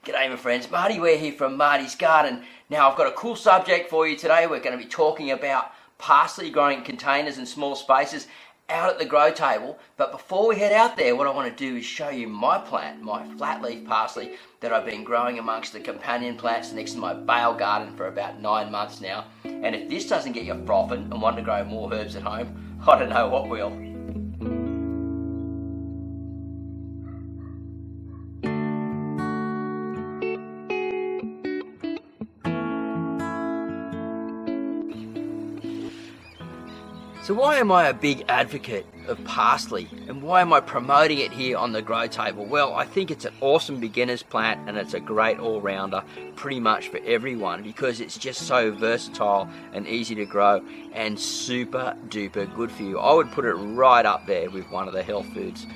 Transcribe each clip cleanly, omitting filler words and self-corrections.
G'day my friends, Marty Ware here from Marty's Garden. Now I've got a cool subject for you today. We're going to be talking about parsley growing in containers and small spaces out at the grow table. But before we head out there, what I want to do is show you my plant, my flat leaf parsley that I've been growing amongst the companion plants next to my bale garden for about 9 months now. And if this doesn't get you frothing and want to grow more herbs at home, I don't know what will. So why am I a big advocate of parsley and why am I promoting it here on the grow table? Well, I think it's an awesome beginner's plant and it's a great all-rounder pretty much for everyone because it's just so versatile and easy to grow and super duper good for you. I would put it right up there with one of the health foods.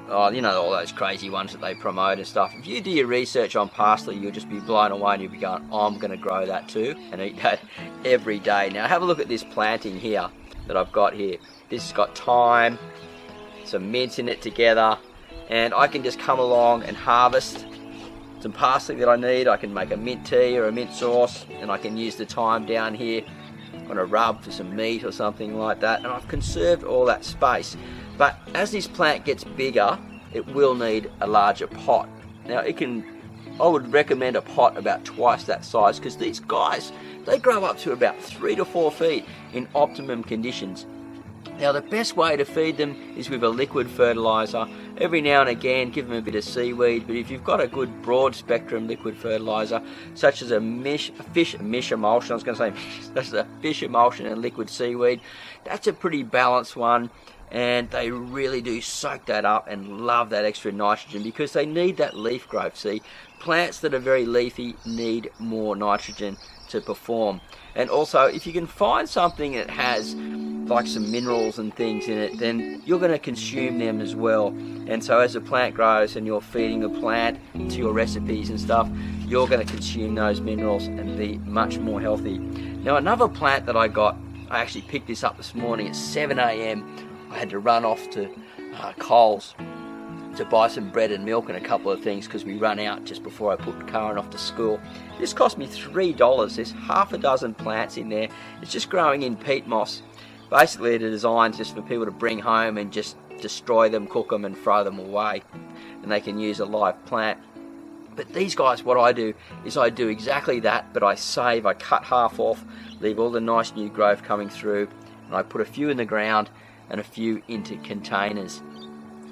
Oh, you know, all those crazy ones that they promote and stuff. If you do your research on parsley, you'll just be blown away and you'll be going, I'm going to grow that too and eat that every day. Now have a look at this planting here that I've got here. This has got thyme, some mint in it together, and I can just come along and harvest some parsley that I need. I can make a mint tea or a mint sauce, and I can use the thyme down here on a rub for some meat or something like that, and I've conserved all that space. But as this plant gets bigger, it will need a larger pot. Now I would recommend a pot about twice that size because these guys, they grow up to about 3 to 4 feet in optimum conditions. Now the best way to feed them is with a liquid fertilizer. Every now and again give them a bit of seaweed, but if you've got a good broad spectrum liquid fertilizer such as a fish emulsion and liquid seaweed, that's a pretty balanced one. And they really do soak that up and love that extra nitrogen because they need that leaf growth. See, plants that are very leafy need more nitrogen to perform. And also, if you can find something that has like some minerals and things in it, then you're going to consume them as well. And so as the plant grows and you're feeding the plant to your recipes and stuff, you're going to consume those minerals and be much more healthy. Now another plant that I actually picked this up this morning at 7 a.m. I had to run off to Coles to buy some bread and milk and a couple of things because we run out just before I put Karen off to school. This cost me $3. There's half a dozen plants in there. It's just growing in peat moss. Basically they're designed just for people to bring home and just destroy them, cook them and throw them away. And they can use a live plant. But these guys, what I do is I do exactly that, but I cut half off, leave all the nice new growth coming through, and I put a few in the ground and a few into containers.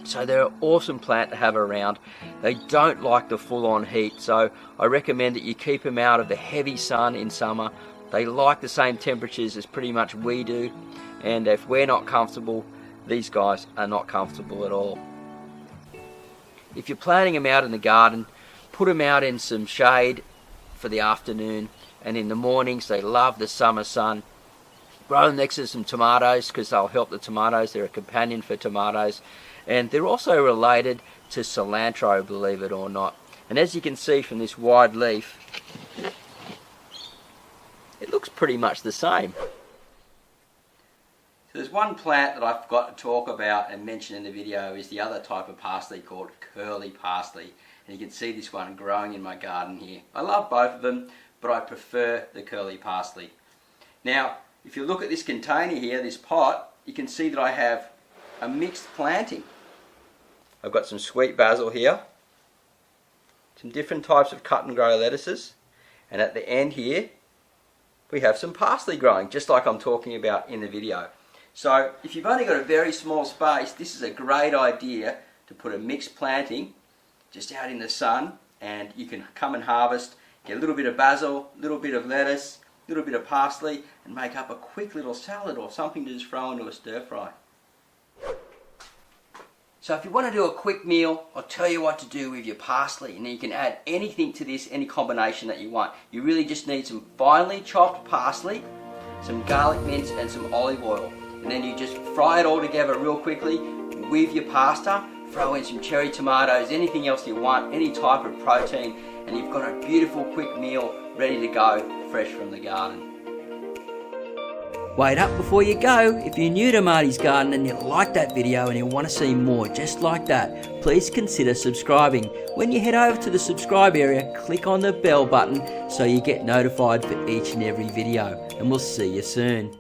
So they're an awesome plant to have around. They don't like the full-on heat, so I recommend that you keep them out of the heavy sun in summer. They like the same temperatures as pretty much we do, and if we're not comfortable, these guys are not comfortable at all. If you're planting them out in the garden, put them out in some shade for the afternoon, and in the mornings they love the summer sun. Grow them next to some tomatoes because they'll help the tomatoes. They're a companion for tomatoes. And they're also related to cilantro, believe it or not. And as you can see from this wide leaf, it looks pretty much the same. So there's one plant that I forgot to talk about and mention in the video is the other type of parsley called curly parsley. And you can see this one growing in my garden here. I love both of them, but I prefer the curly parsley. Now, if you look at this container here, this pot, you can see that I have a mixed planting. I've got some sweet basil here, some different types of cut and grow lettuces, and at the end here we have some parsley growing, just like I'm talking about in the video. So if you've only got a very small space, this is a great idea to put a mixed planting just out in the sun, and you can come and harvest, get a little bit of basil, a little bit of lettuce, a little bit of parsley, and make up a quick little salad or something to just throw into a stir fry. So if you want to do a quick meal, I'll tell you what to do with your parsley, and you can add anything to this, any combination that you want. You really just need some finely chopped parsley, some garlic mince and some olive oil, and then you just fry it all together real quickly with your pasta. Throw in some cherry tomatoes, anything else you want, any type of protein, and you've got a beautiful quick meal ready to go fresh from the garden. Wait up before you go. If you're new to Marty's Garden and you like that video and you want to see more just like that, please consider subscribing. When you head over to the subscribe area, click on the bell button so you get notified for each and every video. And we'll see you soon.